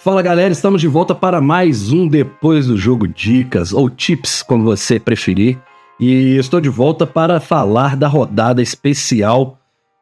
Fala galera, estamos de volta para mais um Depois do Jogo Dicas, ou Tips, como você preferir. E estou de volta para falar da rodada especial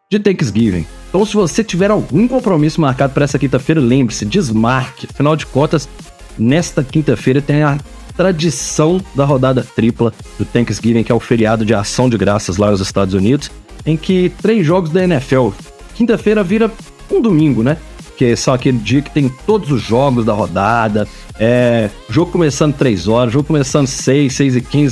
de Thanksgiving. Então se você tiver algum compromisso marcado para essa quinta-feira, lembre-se, desmarque. Afinal de contas, nesta quinta-feira tem a tradição da rodada tripla do Thanksgiving, que é o feriado de ação de graças lá nos Estados Unidos, em que 3 jogos da NFL. Quinta-feira vira um domingo, né? Que são aquele dia que tem todos os jogos da rodada, jogo começando 3 horas, jogo começando 6, 6h15,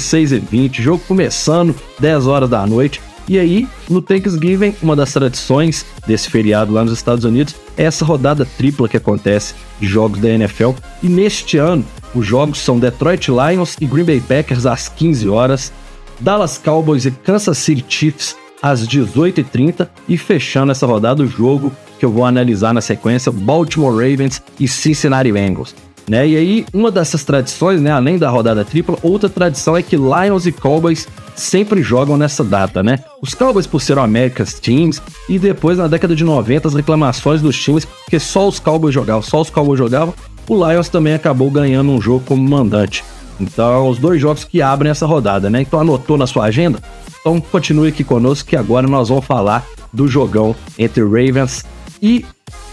6h20, jogo começando 10 horas da noite. E aí, no Thanksgiving, uma das tradições desse feriado lá nos Estados Unidos é essa rodada tripla que acontece de jogos da NFL. E neste ano, os jogos são Detroit Lions e Green Bay Packers às 15 horas, Dallas Cowboys e Kansas City Chiefs às 18h30 e fechando essa rodada o jogo que eu vou analisar na sequência, Baltimore Ravens e Cincinnati Bengals. Né? E aí, uma dessas tradições, né, além da rodada tripla, outra tradição é que Lions e Cowboys sempre jogam nessa data, né? Os Cowboys por ser America's Teams, e depois, na década de 90, as reclamações dos times, porque só os Cowboys jogavam, o Lions também acabou ganhando um jogo como mandante. Então, os 2 jogos que abrem essa rodada, né? Então, anotou na sua agenda? Então, continue aqui conosco, que agora nós vamos falar do jogão entre Ravens e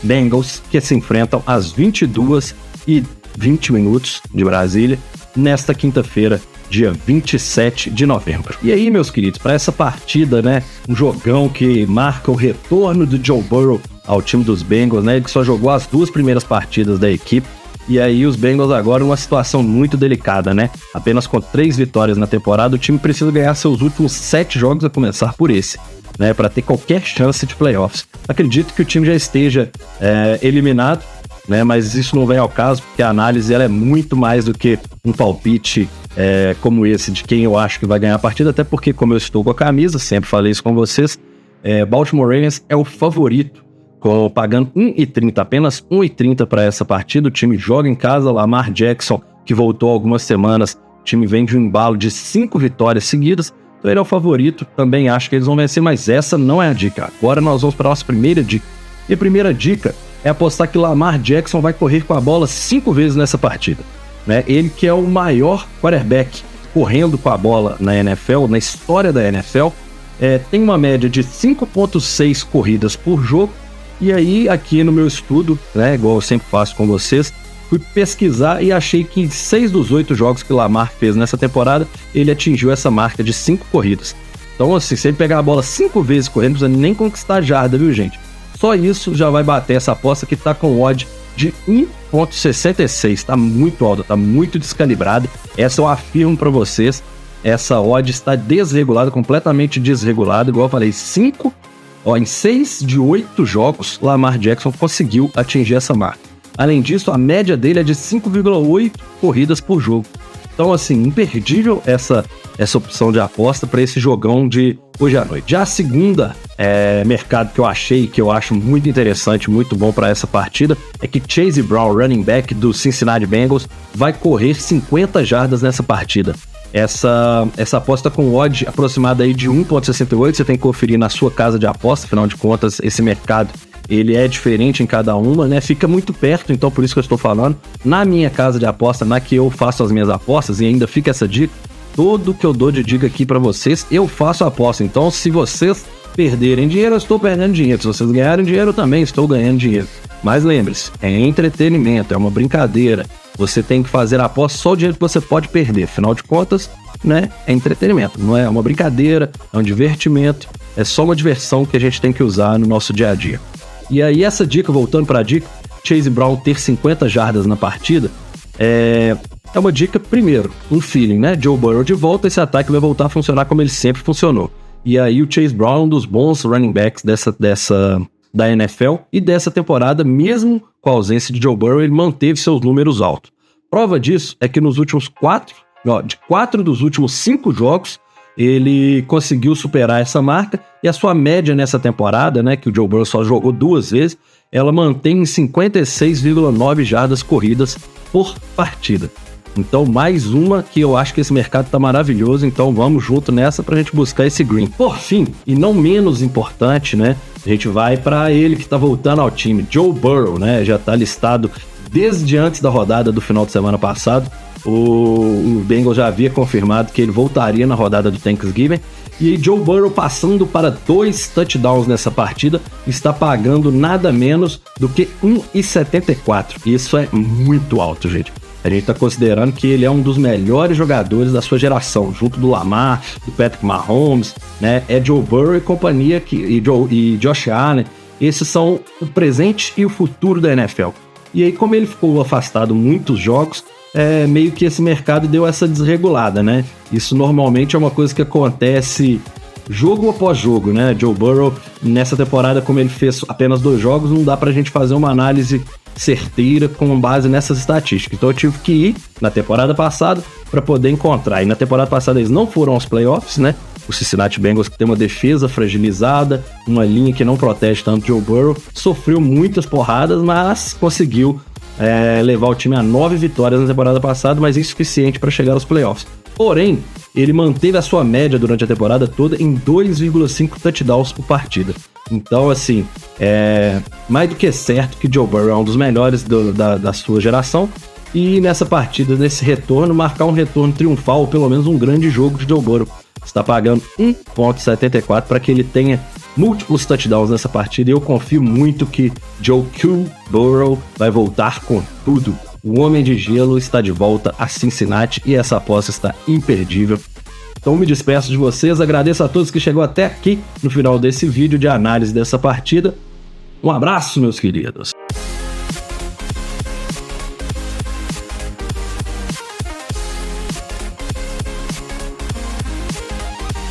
Bengals, que se enfrentam às 22h20 de Brasília, nesta quinta-feira, dia 27 de novembro. E aí, meus queridos, para essa partida, né, um jogão que marca o retorno do Joe Burrow ao time dos Bengals, né, ele que só jogou as 2 primeiras partidas da equipe, e aí os Bengals agora numa situação muito delicada, né, apenas com 3 vitórias na temporada, o time precisa ganhar seus últimos 7 jogos, a começar por esse, né, para ter qualquer chance de playoffs. Acredito que o time já esteja eliminado, né, mas isso não vem ao caso, porque a análise ela é muito mais do que um palpite como esse de quem eu acho que vai ganhar a partida, até porque, como eu estou com a camisa, sempre falei isso com vocês, Baltimore Ravens é o favorito, pagando 1,30, apenas 1,30 para essa partida. O time joga em casa, Lamar Jackson, que voltou há algumas semanas, o time vem de um embalo de 5 vitórias seguidas, então ele é o favorito, também acho que eles vão vencer, mas essa não é a dica. Agora nós vamos para a nossa primeira dica. E a primeira dica é apostar que Lamar Jackson vai correr com a bola 5 vezes nessa partida. Né? Ele que é o maior quarterback correndo com a bola na NFL, na história da NFL, tem uma média de 5,6 corridas por jogo. E aí, aqui no meu estudo, né, igual eu sempre faço com vocês, fui pesquisar e achei que em 6 dos 8 jogos que o Lamar fez nessa temporada, ele atingiu essa marca de 5 corridas. Então, assim, se ele pegar a bola 5 vezes correndo, não precisa nem conquistar jarda, viu, gente? Só isso já vai bater essa aposta que tá com odd de 1,66. Tá muito alta, tá muito descalibrada. Essa eu afirmo pra vocês. Essa odd está desregulada, completamente desregulada. Igual eu falei, em 6 de 8 jogos, Lamar Jackson conseguiu atingir essa marca. Além disso, a média dele é de 5,8 corridas por jogo. Então, assim, imperdível essa opção de aposta para esse jogão de hoje à noite. Já a segunda mercado que eu acho muito interessante, muito bom para essa partida, é que Chase Brown, running back do Cincinnati Bengals, vai correr 50 jardas nessa partida. Essa aposta com odd aproximada aí de 1,68, você tem que conferir na sua casa de aposta, afinal de contas, esse mercado ele é diferente em cada uma, né? Fica muito perto, então por isso que eu estou falando. Na minha casa de aposta, na que eu faço as minhas apostas, e ainda fica essa dica, tudo que eu dou de dica aqui para vocês, eu faço a aposta. Então, se vocês perderem dinheiro, eu estou perdendo dinheiro. Se vocês ganharem dinheiro, eu também estou ganhando dinheiro. Mas lembre-se, é entretenimento, é uma brincadeira. Você tem que fazer a aposta só o dinheiro que você pode perder. Afinal de contas, né, é entretenimento, não é uma brincadeira, é um divertimento, é só uma diversão que a gente tem que usar no nosso dia a dia. E aí essa dica, voltando para a dica, Chase Brown ter 50 jardas na partida, é uma dica, primeiro, um feeling, né? Joe Burrow de volta, esse ataque vai voltar a funcionar como ele sempre funcionou. E aí o Chase Brown, um dos bons running backs da NFL e dessa temporada, mesmo com a ausência de Joe Burrow, ele manteve seus números altos. Prova disso é que nos últimos 4 dos últimos 5 jogos, ele conseguiu superar essa marca, e a sua média nessa temporada, né, que o Joe Burrow só jogou 2 vezes, ela mantém em 56,9 jardas corridas por partida. Então, mais uma que eu acho que esse mercado tá maravilhoso, então vamos junto nessa pra gente buscar esse green. Por fim, e não menos importante, né, a gente vai para ele que tá voltando ao time, Joe Burrow, né, já tá listado desde antes da rodada do final de semana passado, o Bengals já havia confirmado que ele voltaria na rodada do Thanksgiving. E aí Joe Burrow, passando para 2 touchdowns nessa partida, está pagando nada menos do que 1,74. Isso é muito alto, gente. A gente está considerando que ele é um dos melhores jogadores da sua geração, junto do Lamar, do Patrick Mahomes, né? É Joe Burrow e companhia, e Josh Allen. Esses são o presente e o futuro da NFL. E aí, como ele ficou afastado muitos jogos, meio que esse mercado deu essa desregulada, né? Isso normalmente é uma coisa que acontece jogo após jogo, né? Joe Burrow, nessa temporada, como ele fez apenas 2 jogos, não dá pra gente fazer uma análise certeira com base nessas estatísticas. Então eu tive que ir na temporada passada para poder encontrar. E na temporada passada eles não foram aos playoffs, né? O Cincinnati Bengals, que tem uma defesa fragilizada, uma linha que não protege tanto Joe Burrow, sofreu muitas porradas, mas conseguiu levar o time a 9 vitórias na temporada passada, mas insuficiente para chegar aos playoffs. Porém, ele manteve a sua média durante a temporada toda em 2,5 touchdowns por partida. Então, assim, é mais do que certo que Joe Burrow é um dos melhores da sua geração. E nessa partida, nesse retorno, marcar um retorno triunfal, ou pelo menos um grande jogo de Joe Burrow. Está pagando 1,74 para que ele tenha múltiplos touchdowns nessa partida. E eu confio muito que Joe Q. Burrow vai voltar com tudo. O Homem de Gelo está de volta a Cincinnati e essa aposta está imperdível. Então me despeço de vocês, agradeço a todos que chegou até aqui no final desse vídeo de análise dessa partida. Um abraço, meus queridos.